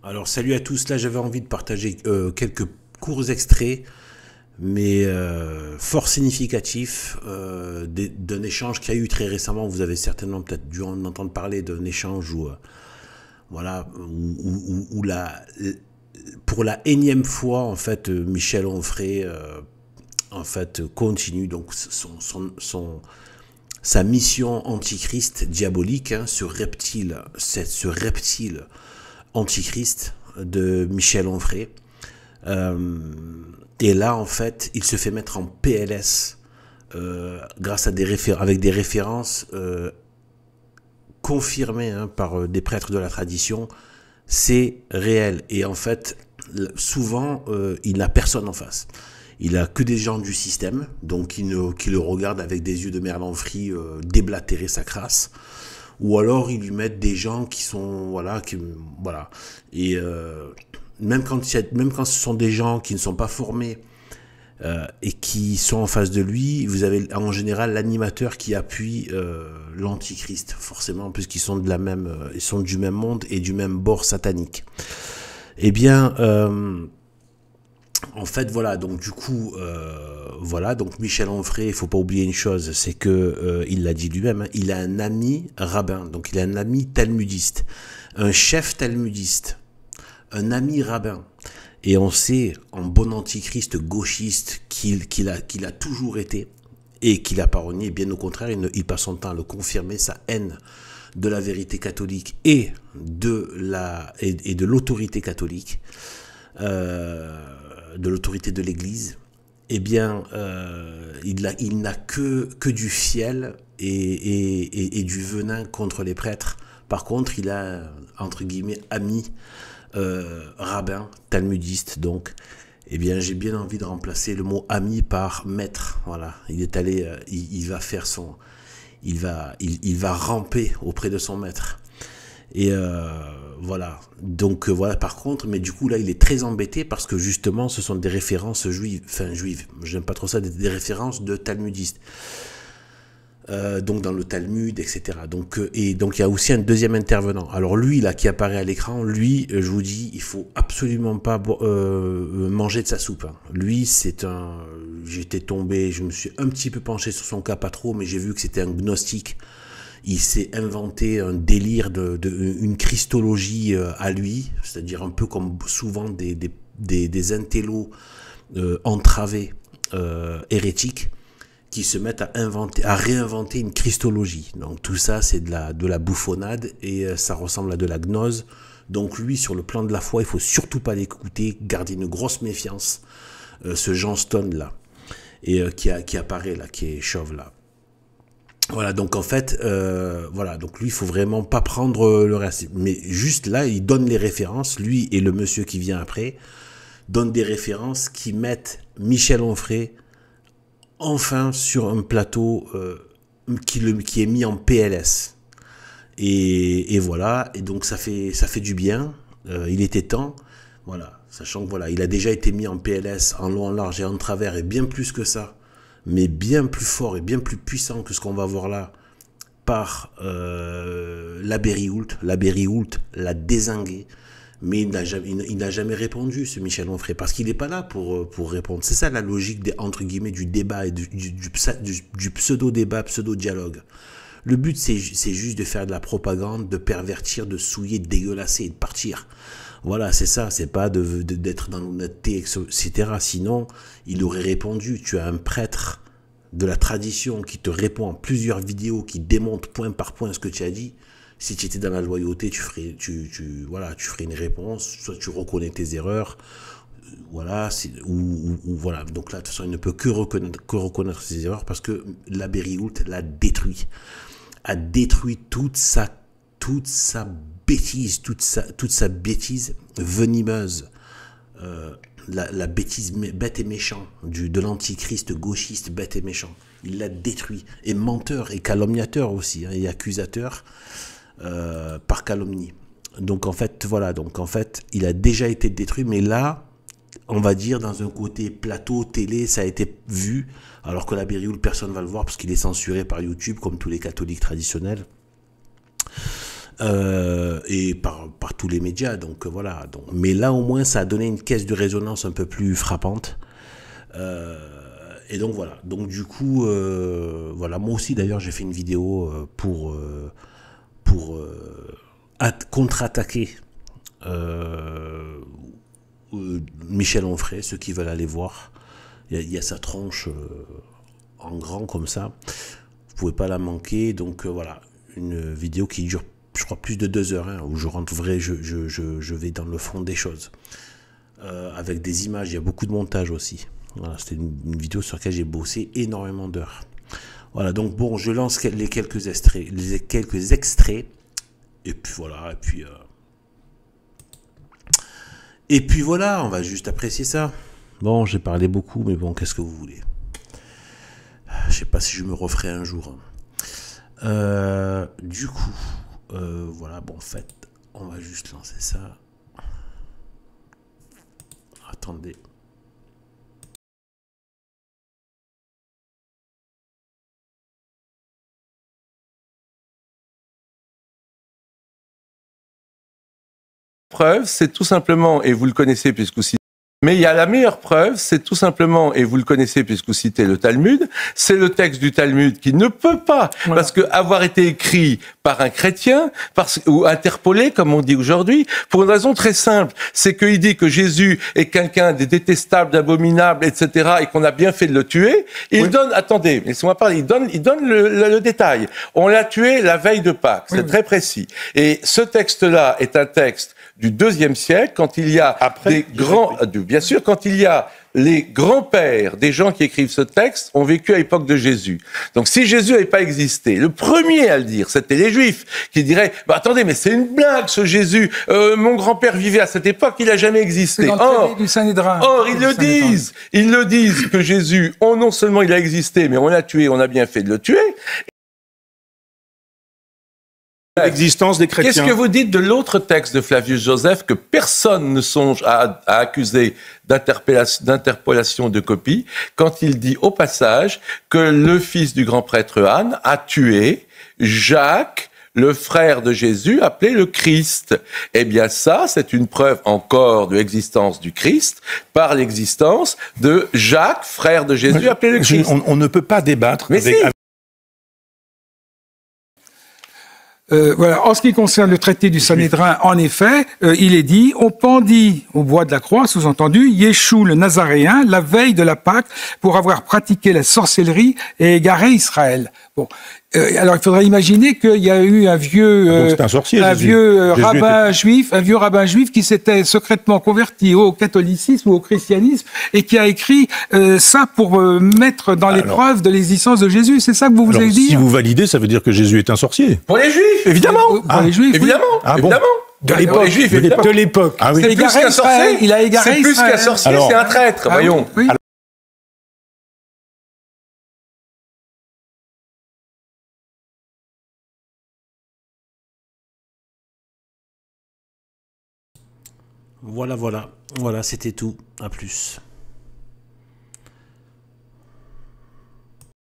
Alors salut à tous, là j'avais envie de partager quelques courts extraits, mais fort significatifs d'un échange qu'il y a eu très récemment. Vous avez certainement peut-être dû en entendre parler d'un échange où, voilà, pour la énième fois, en fait, Michel Onfray en fait, continue donc sa mission antichrist diabolique, hein, ce reptile antichrist de Michel Onfray. Euh, et là, en fait, il se fait mettre en PLS grâce à avec des références confirmées, hein, par des prêtres de la tradition. C'est réel. Et en fait, souvent, il n'a personne en face. Il a que des gens du système, donc qui le regardent avec des yeux de merlan-frit déblatérer sa crasse. Ou alors ils lui mettent des gens qui sont voilà. Et même quand ce sont des gens qui ne sont pas formés et qui sont en face de lui, vous avez en général l'animateur qui appuie l'antichrist, forcément, puisqu'ils sont ils sont du même monde et du même bord satanique. Eh bien, en fait, voilà, donc du coup, voilà, donc Michel Onfray, il faut pas oublier une chose, c'est que, il l'a dit lui-même, hein, il a un ami rabbin, donc il a un ami talmudiste, un chef talmudiste, un ami rabbin. Et on sait, en bon antichrist gauchiste qu'il a toujours été, et qu'il a pas renié, bien au contraire, il passe son temps à le confirmer, sa haine de la vérité catholique et de l'autorité catholique, de l'autorité de l'Église. Eh bien, il n'a que du fiel et du venin contre les prêtres. Par contre, il a, entre guillemets, ami rabbin, talmudiste, donc. Eh bien, j'ai bien envie de remplacer le mot ami par maître. Voilà, il est allé, il va faire il va ramper auprès de son maître. Et voilà. Donc voilà, par contre, mais du coup là, il est très embêté parce que justement, ce sont des références juives, enfin juives. J'aime pas trop ça, des références de talmudistes. Donc dans le Talmud, etc. Et donc il y a aussi un deuxième intervenant. Alors lui là qui apparaît à l'écran, lui, je vous dis, il faut absolument pas manger de sa soupe, hein. Lui, j'étais tombé, je me suis un petit peu penché sur son cas, pas trop, mais j'ai vu que c'était un gnostique. Il s'est inventé un délire une christologie à lui, c'est-à-dire un peu comme souvent des intellos entravés, hérétiques, qui se mettent à réinventer une christologie. Donc tout ça, c'est de la bouffonnade et ça ressemble à de la gnose. Donc lui, sur le plan de la foi, il faut surtout pas l'écouter, garder une grosse méfiance. Ce Jean Stone là, et qui apparaît là, qui est chauve là. Voilà, donc en fait, voilà, donc lui, il faut vraiment pas prendre le reste. Mais juste là, il donne les références, lui et le monsieur qui vient après, donnent des références qui mettent Michel Onfray enfin sur un plateau qui est mis en PLS. Et voilà, et donc ça fait du bien, il était temps, voilà, sachant que voilà, il a déjà été mis en PLS en long, en large et en travers, et bien plus que ça, mais bien plus fort et bien plus puissant que ce qu'on va voir là, par l'abbé Rihoult. L'abbé Rihoult l'a dézingué, mais il n'a jamais répondu, ce Michel Onfray, parce qu'il n'est pas là pour répondre. C'est ça la logique entre guillemets du débat et du pseudo-débat, pseudo-dialogue. Le but, c'est juste de faire de la propagande, de pervertir, de souiller, de dégueulasser et de partir. Voilà, c'est ça, c'est pas d'être dans l'honnêteté, etc. Sinon, il aurait répondu. Tu as un prêtre de la tradition qui te répond en plusieurs vidéos, qui démonte point par point ce que tu as dit. Si tu étais dans la loyauté, tu ferais une réponse, soit tu reconnais tes erreurs, voilà, voilà. Donc là, de toute façon, il ne peut que reconnaître ses erreurs parce que l'abbé Rihoult l'a détruit, a détruit toute sa bêtise, toute sa bêtise venimeuse, la bêtise bête et méchant de l'antichrist gauchiste bête et méchant. Il l'a détruit, et menteur et calomniateur aussi, hein, et accusateur par calomnie. Donc en fait, voilà, donc en fait, il a déjà été détruit, mais là, on va dire dans un côté plateau, télé, ça a été vu, alors que la Bérioul, personne ne va le voir parce qu'il est censuré par YouTube, comme tous les catholiques traditionnels. et par tous les médias. Donc voilà. Donc, mais là au moins ça a donné une caisse de résonance un peu plus frappante. Et donc voilà. Donc du coup, voilà. Moi aussi d'ailleurs j'ai fait une vidéo pour contre-attaquer Michel Onfray, ceux qui veulent aller voir. Il y a sa tronche en grand comme ça. Vous pouvez pas la manquer. Donc voilà, une vidéo qui dure, je crois, plus de 2 heures, hein, où je rentre je vais dans le fond des choses. Avec des images, il y a beaucoup de montage aussi. Voilà, c'était une vidéo sur laquelle j'ai bossé énormément d'heures. Voilà, donc bon, je lance les quelques extraits. Et puis voilà, et puis voilà, on va juste apprécier ça. Bon, j'ai parlé beaucoup, mais bon, qu'est-ce que vous voulez? Je sais pas si je me referai un jour. Du coup, voilà, bon, en fait, on va juste lancer ça. Attendez. Preuve, c'est tout simplement, et vous le connaissez puisque vous citez, mais il y a la meilleure preuve, c'est tout simplement, et vous le connaissez puisque vous citez le Talmud, c'est le texte du Talmud qui ne peut pas, voilà, parce que avoir été écrit par un chrétien, ou interpolé, comme on dit aujourd'hui, pour une raison très simple, c'est qu'il dit que Jésus est quelqu'un de détestable, d'abominable, etc., et qu'on a bien fait de le tuer. Il donne, attendez, laissez-moi parler, il donne le détail. On l'a tué la veille de Pâques, c'est très précis. Et ce texte-là est un texte du IIe siècle, quand il y a des grands, bien sûr, quand il y a les grands-pères des gens qui écrivent ce texte ont vécu à l'époque de Jésus. Donc si Jésus n'avait pas existé, le premier à le dire, c'était les Juifs, qui diraient « Attendez, mais c'est une blague ce Jésus, mon grand-père vivait à cette époque, il n'a jamais existé. » Or, ils le disent que Jésus, non seulement il a existé, mais on l'a tué, on a bien fait de le tuer. L'existence des chrétiens. Qu'est-ce que vous dites de l'autre texte de Flavius Joseph que personne ne songe à accuser d'interpolation de copie, quand il dit au passage que le fils du grand prêtre Anne a tué Jacques, le frère de Jésus, appelé le Christ. Eh bien ça, c'est une preuve encore de l'existence du Christ par l'existence de Jacques, frère de Jésus, appelé le Christ. On ne peut pas débattre mais avec... Voilà. En ce qui concerne le traité du Sanhédrin, en effet, il est dit, on pendit au bois de la croix, sous-entendu, Yeshua le Nazaréen, la veille de la Pâque, pour avoir pratiqué la sorcellerie et égaré Israël. Bon. Alors, il faudrait imaginer qu'il y a eu un vieux rabbin juif qui s'était secrètement converti au catholicisme ou au christianisme et qui a écrit ça pour mettre dans l'épreuve de l'existence de Jésus. C'est ça que vous avez dit? Si vous validez, ça veut dire que Jésus est un sorcier. Pour les Juifs, évidemment. Pour les Juifs, évidemment. Oui. Ah, évidemment. De l'époque. Les Juifs, de l'époque. Ah oui. C'est plus qu'un sorcier. Il a égaré C'est plus qu'un sorcier, c'est un traître. Voyons. Oui. Voilà, c'était tout. À plus.